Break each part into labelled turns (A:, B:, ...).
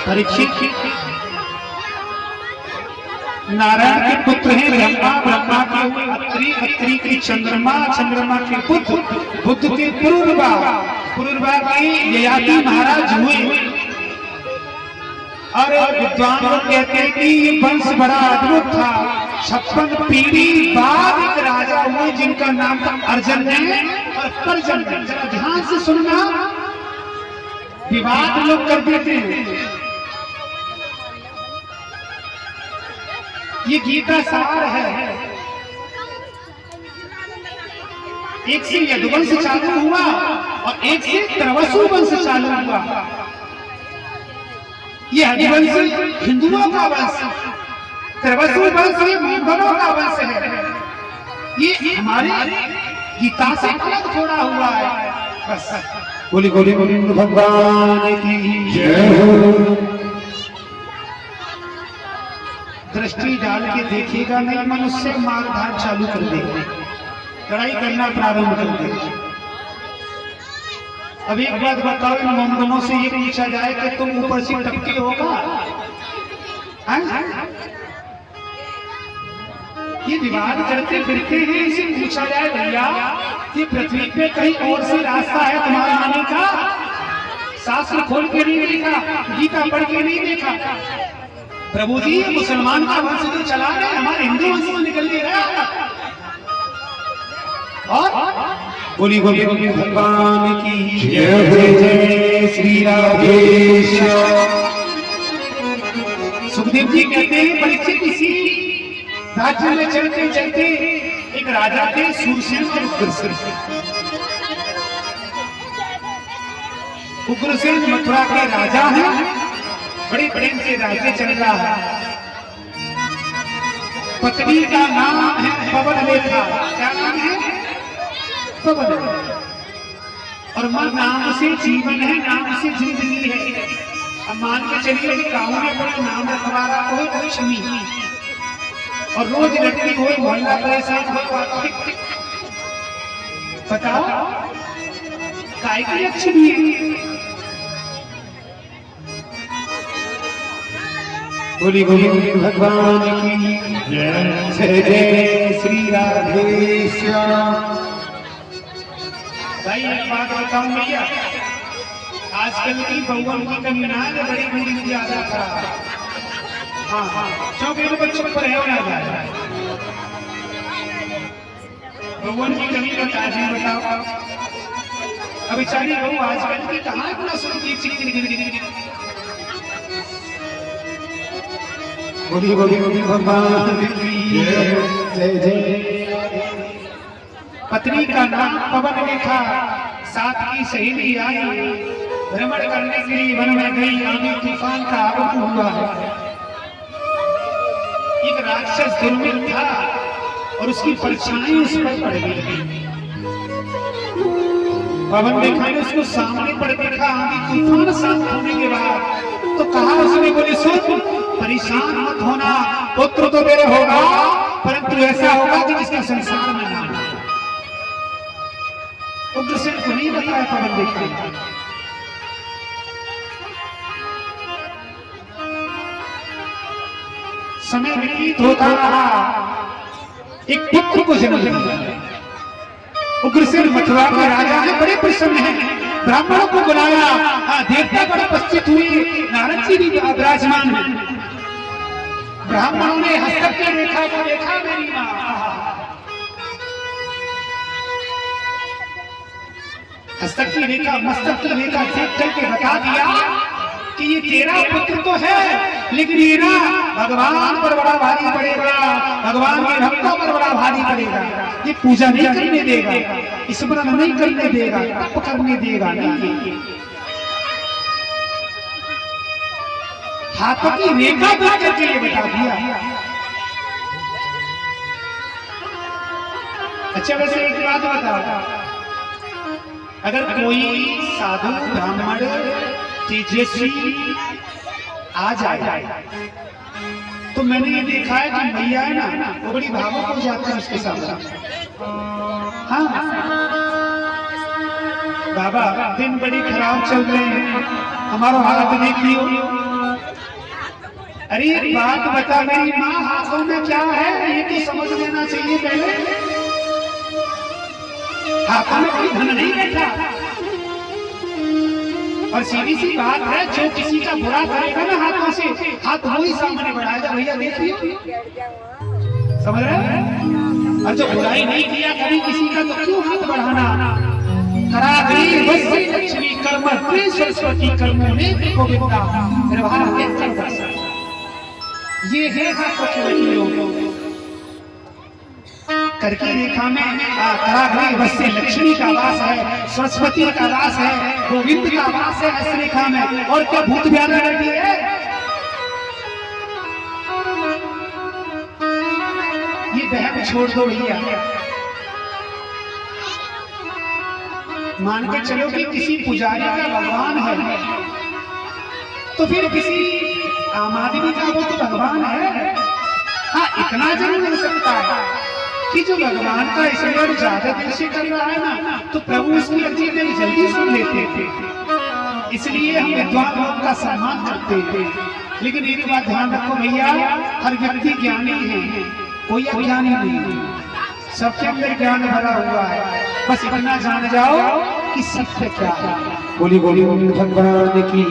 A: परीक्षित नारायण के पुत्र हैं ब्रह्मा, ब्रह्मा के हुए अत्रि, अत्रि के चंद्रमा, चंद्रमा के बुध, बुध के पुरुरवा, पुरुरवा के ययाति महाराज हुए। और विद्वान लोग कहते हैं कि ये वंश बड़ा अद्भुत था। 56 पीढ़ी बाद एक राजा हुए जिनका नाम था अर्जन्य और पर्जन्य। जरा ध्यान से सुनना, विवाद लोग कर देते हैं। ये गीता सार है। एक से यदुवंश चालू हुआ और एक से त्रवसु वंश चालू हुआ। ये हरिवंश हिंदुओं का वंश, त्रवसु वंश मुगलों का वंश है। ये हमारे गीता से अलग थोड़ा हुआ है। बस बोली बोली बोली भगवान की जय हो। दृष्टि डाल के देखिएगा नहीं, मनुष्य मारधार चालू कर देगा, लड़ाई करना प्रारंभ कर देगा। अब एक बात बताओ, इन मोमडनों से ये पूछा जाए कि तुम ऊपर से टपके होगा? ये विवाद करते फिरते हैं, इसे पूछा जाए भैया कि पृथ्वी पे कहीं और से रास्ता है तुम्हारे आने का? शास्त्र खोल के नहीं देखा, गीता पढ़ के नहीं देखा। प्रभु जी मुसलमान का वंश तो चला गए, हमारे हिंदू वंश में निकल के गया। और बोली बोली बोली भगवान की जय, जय जय श्री राधेश्याम। सुखदेव जी कहते हैं परीक्षित इसी राज्य में चलते चलते एक राजा थे सूरसेन और उग्रसेन। उग्रसेन मथुरा के राजा हैं, बड़े प्रेम से राज्य चल रहा है। पत्नी का नाम है पवन लेखा। क्या नाम है? पवन। और मां नाम से जीवन है, नाम से जिंदगी है। अब मान के चलिए कि गाँव में बड़ा नाम रखवारा हो लक्ष्मी, और रोज लड़की हो, मोहल्ला परेशान हो, बताओ काय की लक्ष्मी है? बोली बोली भगवान की जय, जय जय श्री राधेश्याम। भाई एक बात बताऊं भैया, आजकल की बहुओं की कमी ना है, बड़ी बड़ी ज्यादा खराब। हाँ हाँ, चौके के बच्चों पर है ना जाए बहुओं की कमी बता दी। बताओ अब बेचारी बहू आजकल की कहाँ इतना सुनती। बोली बोली बोली भगवान की जय, जय। पत्नी का नाम पवन लेखा, साथ की सहेली आई, भ्रमण करने के लिए वन में गई। आंधी तूफान का आगमन हुआ है। एक राक्षस दुर्मित था और उसकी परछाई उस पर पड़ गई। पवन लेखा ने उसको सामने पर देखा। आंधी तूफान शांत होने के बाद तो कहा उसने, बोली सुन, परेशान मत होना, पुत्र तो मेरे होगा, परंतु ऐसा होगा कि जिसका संसार में नाम हो। उग्रसेन को नहीं बताया पवन लेखा। समय व्यतीत होता रहा, एक पुत्र को जन्म दिया। उग्रसेन मथुरा का राजा है, बड़े प्रसन्न हैं। ब्राह्मणों को बुलाया, देवता बड़े उपस्थित हुए, नारद जी भी विराजमान हैं। ब्राह्मणों ने हस्तक की रेखा को देखा, मेरी मां हस्तक की रेखा, मस्तक की रेखा देख करके बता दिया कि ये तेरा पुत्र तो है, लेकिन ये ना भगवान पर बड़ा भारी पड़ेगा, भगवान के भक्तों पर बड़ा भारी पड़ेगा। ये पूजा नहीं करने देगा, स्मरण नहीं करने देगा, तप करने देगा नहीं। हाथों की रेखा देख करके ये बता दिया। अच्छा वैसे एक बात बताओ, अगर कोई साधु ब्राह्मण तेजस्वी आ जाए तो मैंने ये देखा है कि मैया है ना, वो बड़ी भावुक हो जाती है उसके साथ। हाँ बाबा दिन बड़ी खराब चल रहे हैं, हमारा हालत देख लियो। अरे एक बात बता, मेरी माँ हाथों में क्या है ये तो समझ लेना चाहिए पहले। हाथों में कोई धन नहीं बैठा, और सीधी सी बात है, जो किसी का बुरा करेगा ना हाथों से, हाथ वही सामने बढ़ाएगा। भैया देखिए, समझ रहे हैं? और जो बुराई नहीं किया कभी किसी का, तो क्यों हाथ बढ़ाना। कराग्रे वस्य लक्ष्मी कर्म प्रिय सरस्वती कर्म नेत्र गोविंदा निर्भरा नेत्र दर्शन। ये है हाथों के लकीरों। करकी रेखा में कराग्रे वस्य लक्ष्मी का वास है, सरस्वती का वास है, गोविंद का वास है इस रेखा में। और क्या भूत व्याधि रहती है? ये बहन छोड़ दो भैया। मान के चलो कि किसी पुजारी का भगवान है, तो फिर किसी आम आदमी का वो तो भगवान है। हाँ, इतना जरूर हो सकता है कि जो भगवान का स्मरण ज्यादा देर से कर रहा है ना, तो प्रभु उसकी अर्जी में जल्दी सुन लेते थे। इसलिए हम विद्वान लोग का सम्मान करते थे। लेकिन एक बात ध्यान रखो भैया, हर व्यक्ति ज्ञानी है, कोई अज्ञानी नहीं है। सबके अंदर ज्ञान भरा हुआ है, बस इतना जान जाओ कि सत्य क्या है। बोली बोली भगवान की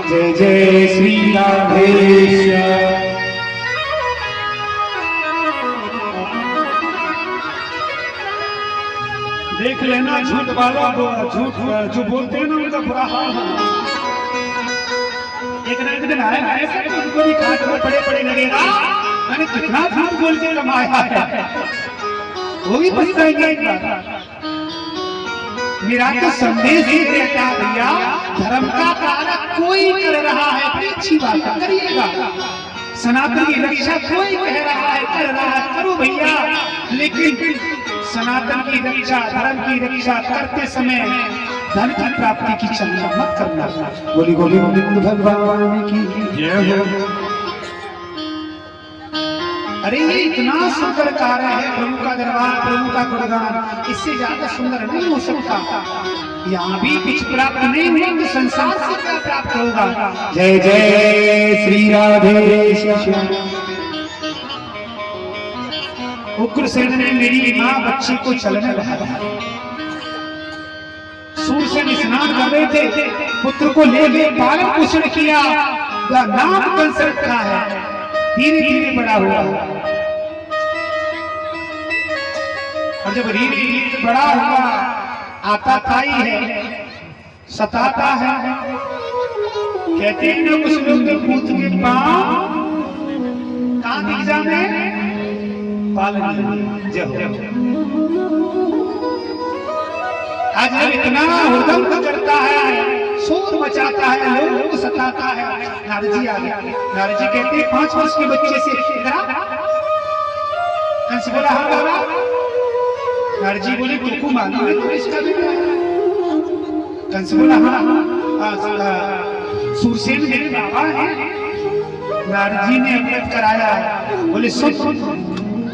A: जय जय श्री राधेश्याम। देख लेना झूठ वालों को, झूठ जो बोलते हैं ना उनका बुरा हाल है। एक ना एक दिन आएगा ऐसा कि उनको भी काट में पड़े पड़े लगेगा, मैंने कितना झूठ बोल के कमाया है, वो भी पछताएंगे एक बार। मेरा तो संदेश ही देता भैया, धर्म का कार्य कोई कर रहा है बड़ी अच्छी बात है, करिएगा। सनातन की रक्षा कोई कह रहा है, कर रहा है, करो भैया। लेकिन सनातन की रक्षा, धर्म की रक्षा करते समय धन की प्राप्ति की चिंता मत करना। बोली बोली भगवान की जय हो। अरे ये इतना सुंदर कार्य है, प्रभु का दरबार, प्रभु का गुणगान, इससे ज्यादा सुंदर नहीं हो सकता। यहाँ भी कुछ प्राप्त नहीं हुआ तो संसार से क्या प्राप्त होगा। जय जय श्री राधेश्याम। उग्रसेन ने मेरी माँ बच्ची को चलने लगा, सूर्य से स्नान कर रहे थे, पुत्र को ले गए, पालन पोषण किया, नाम कंस रखा है, धीरे धीरे बड़ा हुआ। और जब धीरे धीरे बड़ा हुआ, आता ताई है, सताता है। कहते हैं ना कुछ लोग तो पूत के पांव कहां दिशा में पालन। जब आज जब इतना हुड़दंग करता है, शोर मचाता है, लोगों को सताता है, नारद जी आ गए। नारद जी कहते हैं 5 वर्ष के बच्चे से कंस बोला हाँ बाबा। नारद जी बोले तुमको मालूम है तुम इसका बेटा? कंस बोला हाँ, सूरसेन मेरे बाबा है। नारद जी ने अवगत कराया, बोले सुन,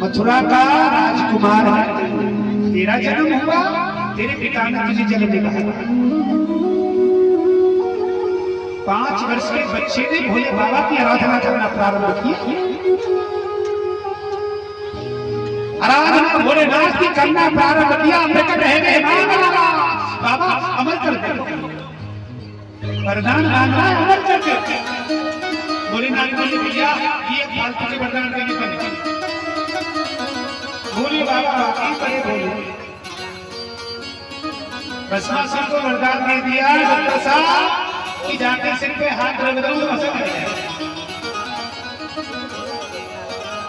A: मथुरा का राजकुमार है, तेरा जन्म हुआ, तेरे पिता ने तुझे जन्म दिया। 5 वर्ष के बच्चे ने भोले बाबा की आराधना करना प्रारंभ किया। आराधना भोलेनाथ की करना प्रारंभ किया। प्रकट रह गए बाबा, अमर कर दे, वरदान मांगा है, अमर कर दे। भोलेनाथ बोले भैया ये फालतू के वरदान देने पर भोले बाबा बाकी पड़े। बोले भस्मासुर को वरदान दे दिया डॉक्टर साहब कि जाके सिर पे हाथ रख दो,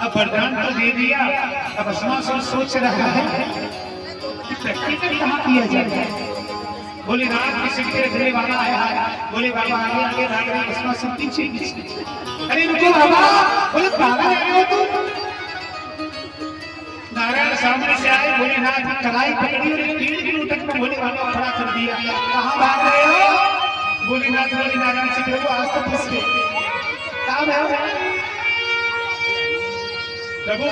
A: अब वरदान तो दे दिया। अब भस्मासुर सोच रहा है कि प्रैक्टिकल कहाँ किया जाए। भोलेनाथ की सिर पे भोले बाबा आया, भोले बाबा आगे आगे भाग रहे, भस्मासुर पीछे पीछे। अरे रुको बाबा, बोले पागल है हो तुम? नारायण सामने से आए, भोलेनाथ की कलाई पकड़ी और तीर की उठक में भोले बाबा खड़ा कर दिया। कहाँ भाग रहे हो? भोलेनाथ बोले नारायण से प्रभु आज तो फंस गए। कहाँ है प्रभु?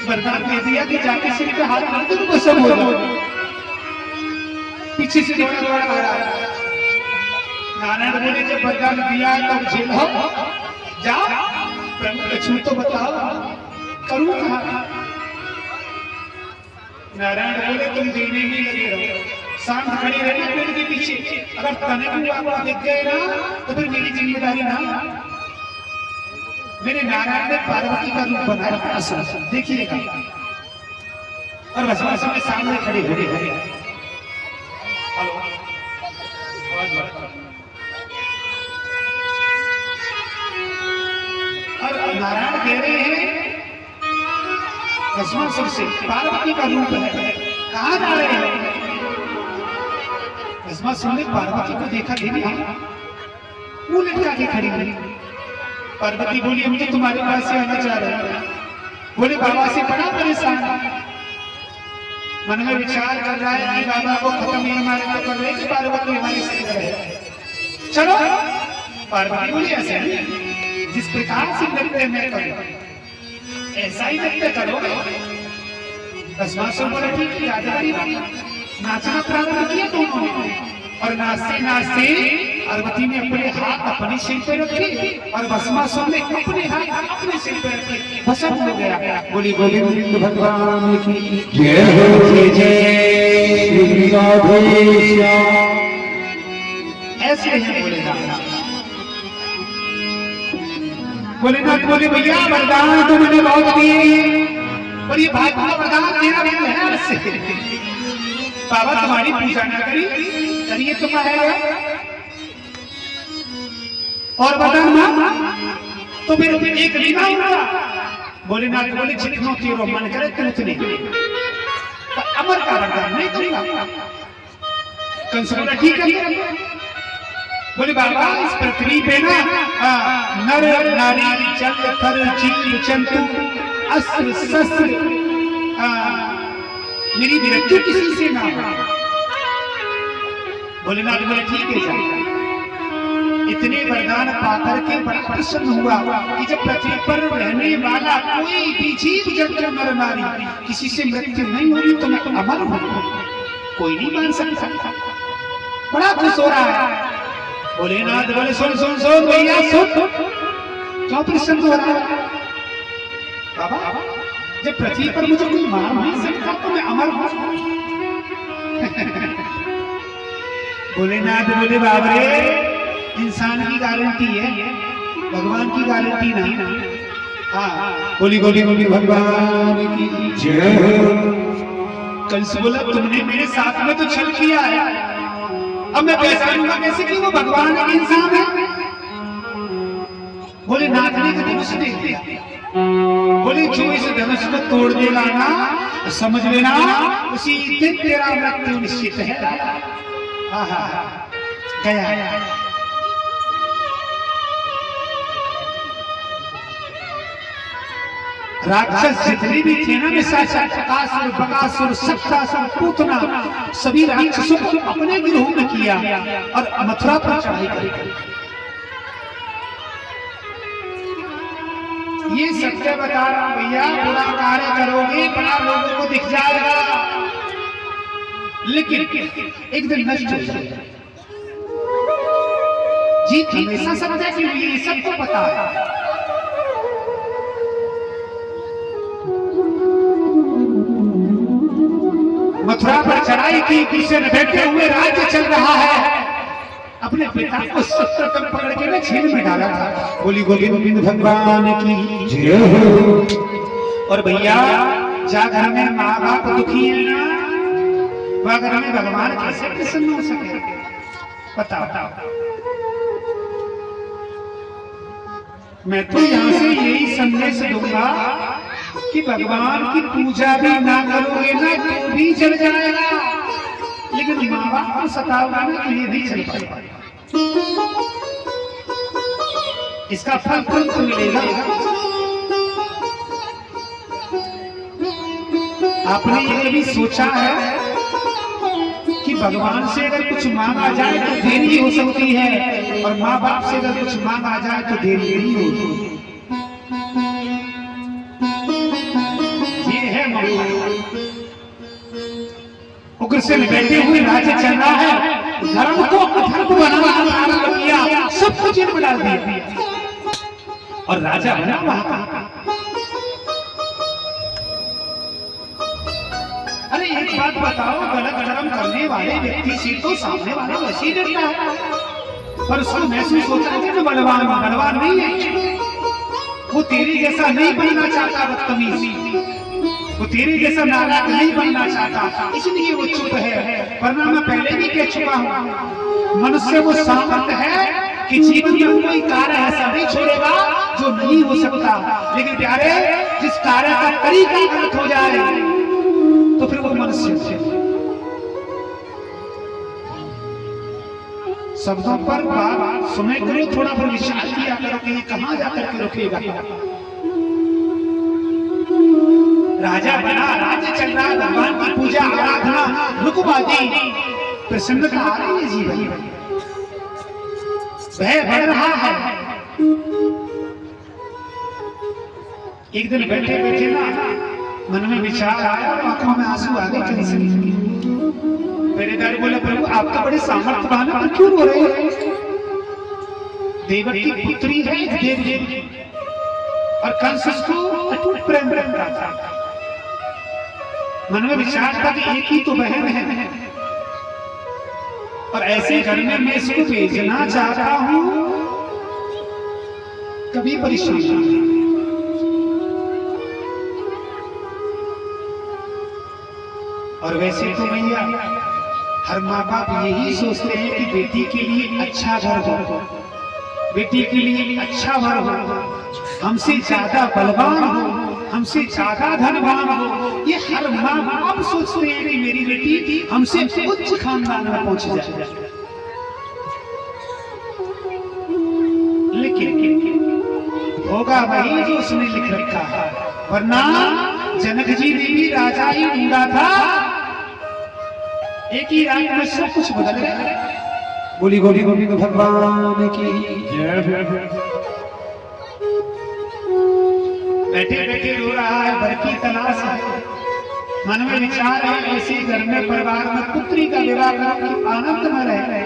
A: वरदान दे दिया कि जाके सिर पे हाथ रख दो, सब हो जाए। पीछे से दौड़ा दौड़ा आ रहा है। नारायण बोले जब वरदान दिया तब झेलो, जाओ प्रभु लक्ष्मी तो बताओ करूँ कहाँ। नारायण बोले तुम देने में लगे रहो, शांत खड़ी रहना पेड़ के पीछे, अगर तने भी आपको दिख गए ना तो फिर मेरी जिम्मेदारी ना। मेरे नारायण ने पार्वती का रूप बनाया असुर, देखिएगा। और भस्मासुर के सामने खड़े हो गए। हेलो, और नारायण कह रहे हैं भस्मासुर से पार्वती का रूप है, कहाँ जा रहे हैं? भस्मासुर ने पार्वती को देखा, देवी मुंह लटका के खड़ी हुई। पार्वती बोली हम तो तुम्हारे पास से आना चाह रहे हैं। बोले बाबा से बड़ा परेशान, मन में विचार कर रहा है कि बाबा को खत्म नहीं हमारे तो कर रहे कि पार्वती हमारे संग रहे। चलो पार्वती बोली ऐसे जिस प्रकार से नृत्य में करो ऐसा ही नृत्य करो। भस्मासुर बोले ठीक है, राजवाड़ी नाचना प्रारंभ किया दोनों ने, और नाचते नाचते पार्वती ने अपने हाथ अपने सिर पे रखे और भस्मासुर ने अपने हाथ अपने सिर पे रखे, भस्म हो गया। बोली गोविंद भगवान की जय हो, जय जय श्री राधेश्याम। ऐसे ही भोलेनाथ बोले भैया वरदान तो मैंने बहुत दिए, पर ये भाई का वरदान तेरा भी है इससे। बाबा तुम्हारी पूजा ना करी करिए तुम आएगा और वरदान मां तो फिर एक लीना होगा। भोलेनाथ बोले जितना तेरो मन करे तुम उतने, पर अमर का वरदान नहीं दूंगा। कंस बोला ठीक है। बोले बाबा इस पृथ्वी पे ना नर नारी जल थल जीव जंतु अस्त्र शस्त्र मेरी मृत्यु किसी से ना हो। भोलेनाथ बोले ठीक है जा। इतने वरदान पाकर के बड़ा प्रसन्न हुआ कि जब पृथ्वी पर रहने वाला कोई भी जीव जंतु नर नारी किसी से मृत्यु नहीं होगी तो मैं अमर हूं, कोई नहीं मान सकता। बड़ा खुश हो रहा है। भोलेनाथ बोले सुन सुन सुन भैया सुन, क्यों प्रसन्न हो रहा है? बाबा जब पृथ्वी पर मुझे कोई मार नहीं सकता तो मैं अमर हूं। भोलेनाथ बोले बाबरे इंसान की गारंटी है, भगवान की गारंटी नहीं। हाँ बोली गोली गोली भगवान की जय। कंस बोला तुमने मेरे साथ में तो छल किया है, अब मैं पहचानूंगा कैसे कि वो भगवान का इंसान है? बोले नाथ ने कभी उसे देख दिया। बोले जो इस धनुष को तोड़ देगा ना समझ लेना उसी दिन तेरा मृत्यु निश्चित है। गया राक्षस जितने भी थे ना निशाचर बकासुर सप्तासुर पूतना सभी राक्षसों को अपने गिरोह में किया और मथुरा पर चढ़ाई करी। ये सत्य बता रहा हूं भैया, बुरा कार्य करोगे बड़ा लोगों को दिख जाएगा लेकिन एक दिन नष्ट हो जाएगा। जीत हमेशा सत्य की हुई, ये सबको पता है। मथुरा पर चढ़ाई की, कृष्ण बैठे हुए राज्य चल रहा है। अपने पिता को सत्तर तक पकड़ के जेल में डाला था। बोली गोविंद भगवान की जय हो। और भैया जा घर में माँ बाप दुखी है ना, वह घर में भगवान कैसे प्रसन्न हो सके? बताओ। मैं तो यहाँ से यही संदेश दूंगा कि भगवान की पूजा भी ना करोगे ना तो भी चल जाएगा, लेकिन माँ बाप को सताओगे ना तो ये भी चल पाएगा। इसका फल तुरंत मिलेगा। आपने ये भी सोचा है कि भगवान से अगर कुछ मांगा जाए तो देरी हो सकती है और माँ बाप से अगर कुछ मांगा जाए तो देरी नहीं होगी। ये है उग्रसेन बैठे हुए राज्य चल रहा है, धर्म को अधर्म बनाना आरंभ किया, सब कुछ जेल में डाल दिया और राजा बना वहां। अरे एक बात बताओ, गलत कर्म करने वाले व्यक्ति से तो सामने वाला वैसे ही डरता है, पर उसको महसूस होता है कि बलवान बलवान नहीं है, वो तेरे जैसा नहीं बनना चाहता, बदतमीज, वो तेरे जैसा नालायक नहीं बनना चाहता, इसलिए वो चुप है। वरना मैं पहले भी कह चुका हूँ, मनुष्य वो सामर्थ्य है कि जीवन में कोई कार्य ऐसा नहीं छोड़ेगा जो नहीं हो सकता, लेकिन प्यारे जिस कार्य का तरीका गलत हो जाए तो फिर वो मनुष्य है। शब्दों पर बात सुने करो, थोड़ा पर विचार किया करो कि ये कहां जाकर के रुकेगा। राजा बना, राज्य चल रहा, भगवान की पूजा आराधना रुकवादी, प्रसन्नता आ रही है जीवन में, भय बढ़ रहा है। एक दिन बैठे बैठे ना मन में विचार आया और आंखों में आंसू आ गए। पहरेदार बोला, प्रभु आप तो बड़े सामर्थ्यवान हैं, क्यों रो रहे हैं? देवकी की पुत्री है देव और कंस उसको अटूट प्रेम करता था। मन में विचार था कि एक ही तो बहन है और ऐसे घर में मैं इसको भेजना चाहता हूं, कभी परेशान। और वैसे तो भैया हर माँ बाप यही सोचते हैं कि बेटी के लिए अच्छा घर हो, बेटी के लिए अच्छा घर हो, हमसे ज्यादा बलवान हो, हमसे ज्यादा धनवान हो। ये हर माँ बाप सोचते हैं कि मेरी बेटी हमसे उच्च खानदान में पहुंच जाए। लेकिन होगा वही जो उसने लिख रखा है, वरना जनक जी ने भी राजा ही ढूंढा था, एक ही रात में सब कुछ बदल गया। बोली गोली गोली तो भगवान की बैठे बैठे रो रहा है, भर की तलाश है, मन में विचार है ऐसे घर में परिवार में पुत्री का विवाह कर आनंद में रह रहे।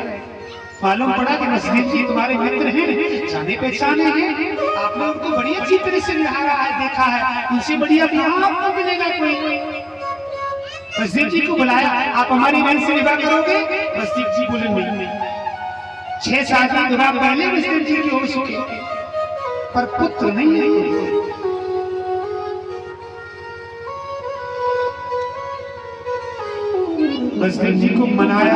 A: मालूम पड़ा कि नजदीक जी तुम्हारे मित्र हैं, जाने पहचाने हैं, आपने उनको बड़ी अच्छी तरह से निहारा है, देखा है, उनसे बढ़िया यहाँ आपको मिलेगा कोई। नजदीक जी को बुलाया, आप हमारी बहन से विवाह करोगे? नजदीक जी बोले नहीं। 6 शादी विवाह पहले नजदीक जी की हो चुकी, पर पुत्र नहीं है। नजदीक जी को मनाया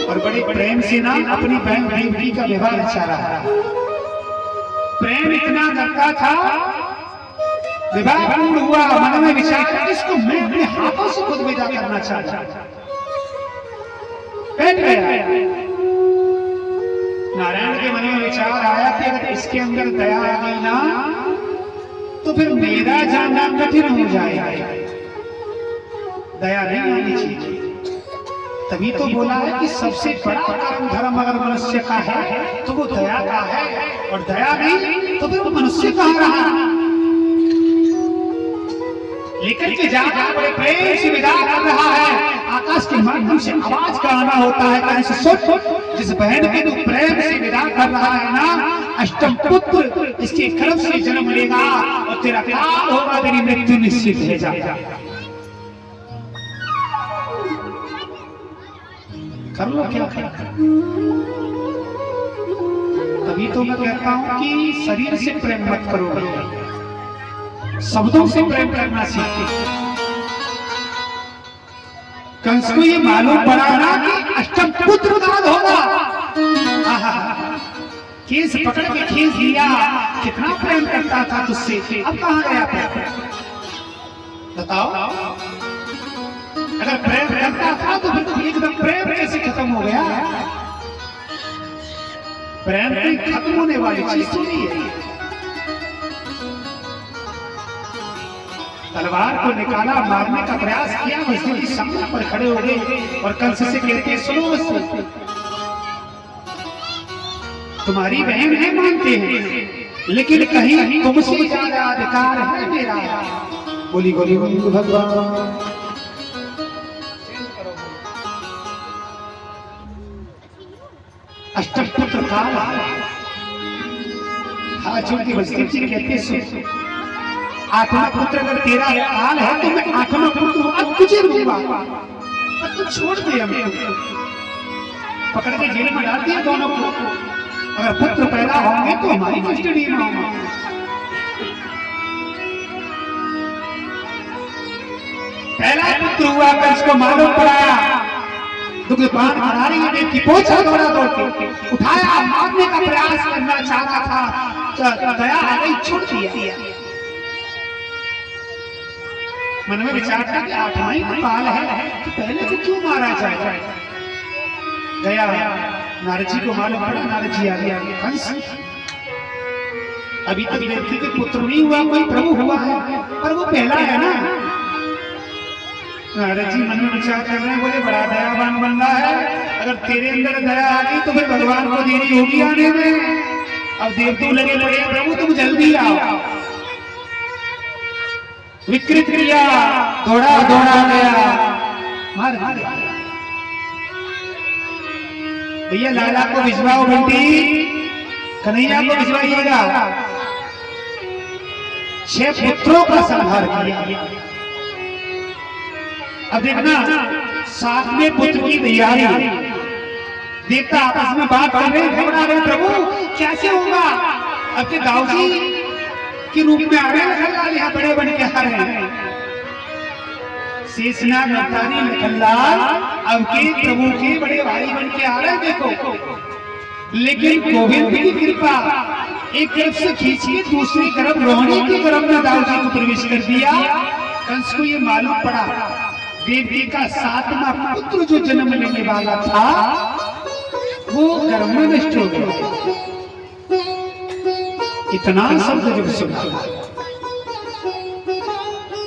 A: और बड़े प्रेम से ना अपनी बहन देवकी का विवाह रचा रहा। प्रेम इतना करता था, विवाह पूर्ण हुआ, मन में विचार इसको मैं अपने हाथों से खुद विदा करना चाहता। बैठ गया, नारायण के मन में विचार आया कि अगर इसके अंदर दया आ गई ना तो फिर मेरा जाना कठिन हो जाएगा। दया नहीं आनी चाहिए। तभी तो बोला है कि सबसे बड़ा कर्म धर्म अगर मनुष्य का है तो वो दया का है, और दया नहीं तो फिर वो मनुष्य कहाँ रहा। लेकिन के जाकर बड़े प्रेम से विदा कर रहा है, आकाश के माध्यम से आवाज का आना होता है, कहीं से सुन जिस बहन के तू प्रेम से विदा कर रहा है ना, अष्टम पुत्र इसके गर्भ से जन्म लेगा और तेरा काल होगा, तेरी मृत्यु निश्चित है। जा कर लो क्या कर। तभी तो मैं कहता हूं कि शरीर से प्रेम मत करो, शब्दों से प्रेम करना सीखो। कंस को ये मालूम पड़ा ना कि अष्टम पुत्र का होगा, केस पकड़ के खींच दिया, कितना प्रेम करता था तुझसे, अब कहां गया प्रेम? बताओ। अगर प्रेम करता था तो फिर तो एकदम प्रेम कैसे खत्म हो गया? प्रेम कोई खत्म होने वाली चीज नहीं है। तलवार को निकाला, मारने का प्रयास किया, मस्जिद की सामने पर खड़े हो गए और कंस से कहते सुनो, तुम्हारी बहन है मानते हैं, लेकिन कहीं तुमसे ज्यादा अधिकार है मेरा। बोली गोली गोली भगवान अष्टपुत्र काल हाजों की वस्ती जी कहते सुन, आठवां पुत्र अगर तेरा काल है तो मैं आठवां पुत्र अब तुझे दूंगा, पर तू छोड़ दे हमें। पकड़ के जेल में डाल दिया दोनों को, अगर पुत्र पैदा होंगे तो हमारी कस्टडी में होंगे। पहला पुत्र हुआ कर इसको मालूम पड़ा, दुग्धपान करा रही है, की पोछा दौड़ा दौड़ के उठाया, मारने का प्रयास करना चाहता था, दया आ गई, छोड़ दिया। मन में विचार था कि आठवां ही काल है तो पहले से क्यों मारा जाए। गया नारद जी को मालूम पड़ा, नारद जी आ गया, कंस अभी तक व्यक्ति के पुत्र नहीं हुआ, कोई प्रभु हुआ है, पर वो पहला है ना। नारद जी मन में विचार कर रहे हैं, बोले बड़ा दयावान बन रहा है, अगर तेरे अंदर दया आ गई तो फिर भगवान को देरी होगी आने में। अब देवतू लगे पड़े, प्रभु तुम जल्दी आओ। विकृत किया, दौड़ा गया, मार भैया लाला को भिजवाओ, बंटी कन्हैया को भिजवाइएगा। 6 पुत्रों का संहार किया। अब देखना 7वें पुत्र की तैयारी, देखता आपस में बात कर रहे, घबरा रहे, प्रभु कैसे होगा। अब के दाऊजी के रूप में आ रहे हैं, यहाँ बड़े बन के आ रहे हैं। शेषनाग अवतारी लखनलाल अब के प्रभु के बड़े भाई बन के आ रहे हैं, देखो। लेकिन गोविंद की कृपा एक तरफ से खींच के दूसरी तरफ रोहिणी की तरफ में दाऊजी को प्रवेश कर दिया। कंस को ये मालूम पड़ा देवकी का 7वां पुत्र जो जन्म लेने वाला था वो गर्भ में नष्ट हो गया। इतना शब्द जब सुना,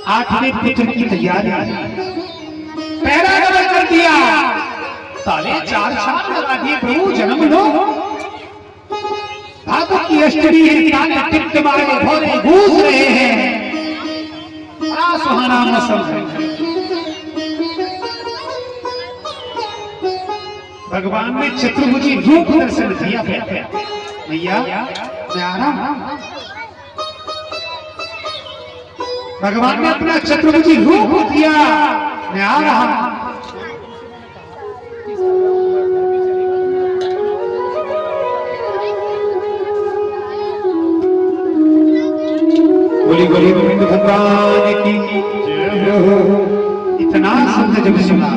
A: 8वें पुत्र की तैयारी, पहरा डबल कर दिया, ताले 4 छाप लगा दिए, प्रभु जन्म लो। भादों की अष्टमी है, काले टिमटिमाए भौरे गूंज रहे हैं, बड़ा सुहाना मौसम है। भगवान ने चतुर्भुजी रूप दर्शन दिया। भैया मैं आ रहा हूं, भगवान ने अपना चतुर्भुजी रूप दिया, मैं आ रहा हूं। बोली बोली गोविंद भगवान की जय हो। इतना शब्द जब सुना,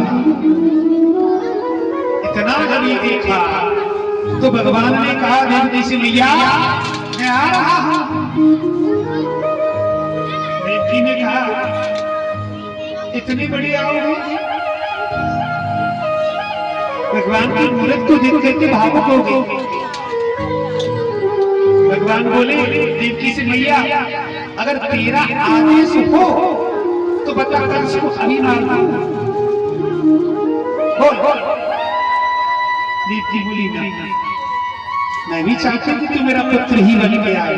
A: इतना जब ये देखा तो भगवान ने कहा देवकी से, मैया मैं आ रहा हूं। देवकी ने कहा इतनी बड़ी आओगे। भगवान की मूर्त को देख करके भावुक हो गई। भगवान बोले देवकी से, मैया अगर तेरा आदेश हो तो बता, कंस को अभी मारना। बोल। देवकी बोली मैं भी चाहती हूँ कि तू मेरा पुत्र ही बन के आए,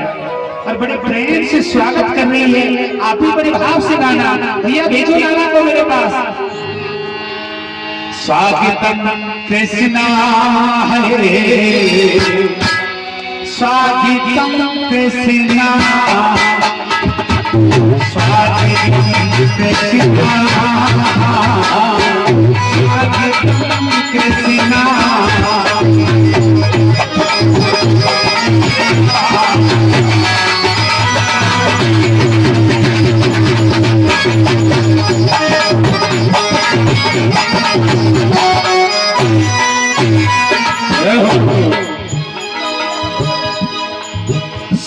A: और बड़े प्रेम से स्वागत कर रही है। आप भी बड़े भाव से गाना, भैया भेजो लाला को मेरे पास। स्वागतम कृष्णा हरे, स्वागतम कृष्णा, स्वागतम कृष्णा, स्वागतम कृष्णा।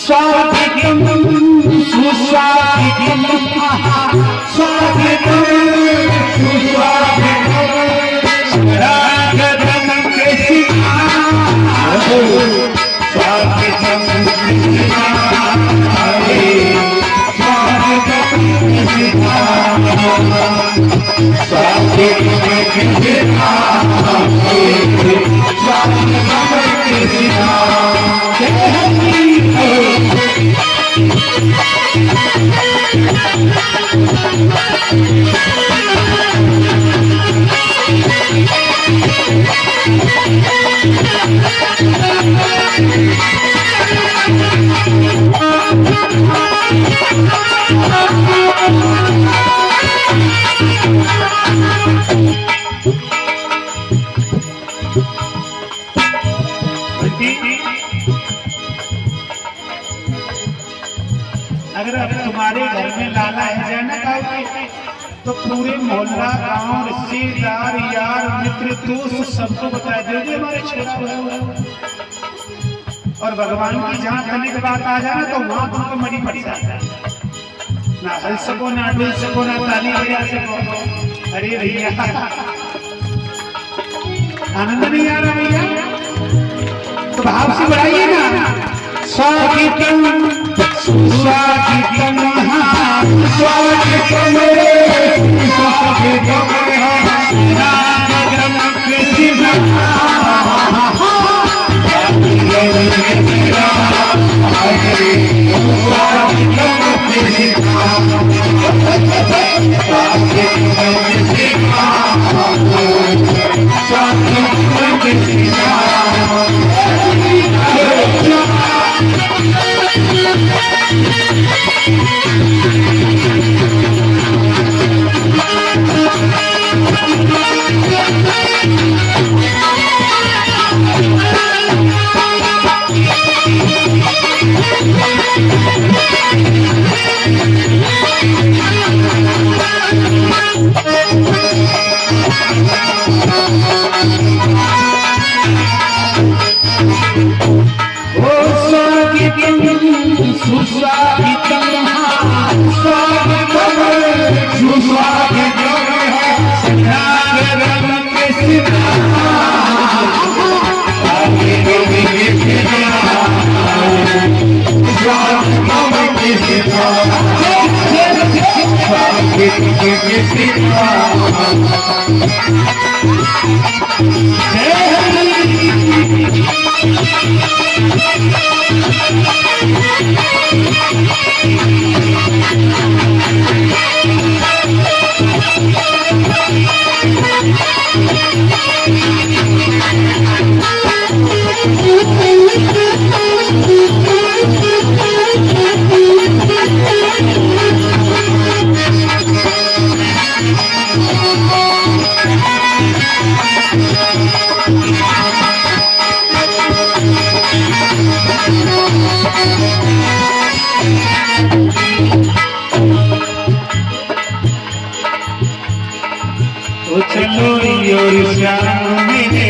A: स्वागतम सुस्वागतम, स्वागतम सुस्वागतम, स्वागतम कृष्णा, स्वागतम कृष्णा हरे, स्वागतम कृष्णा, स्वागतम कृष्णा हरे, स्वागतम कृष्णा। बेटी अगर अब तुम्हारे घर में लाला है जाना खाओगे तो पूरे मोहल्ला गांव रिश्तेदार यार मित्र दोस्त सबको बता दोगे हमारे छोटा हुआ। और भगवान की जहाँ करने की बात आ जाए तो वहां तुमको मरी पड़ी जाता है, ना हल सको ना डुल सको ना ताली बजा सको। अरे भैया आनंद नहीं आ रहा भैया, तो भाव से बढ़ाइए ना। स्वागतम स्वागतम स्वागतम स्वागतम कृष्ण चलो योर श्याम मेरे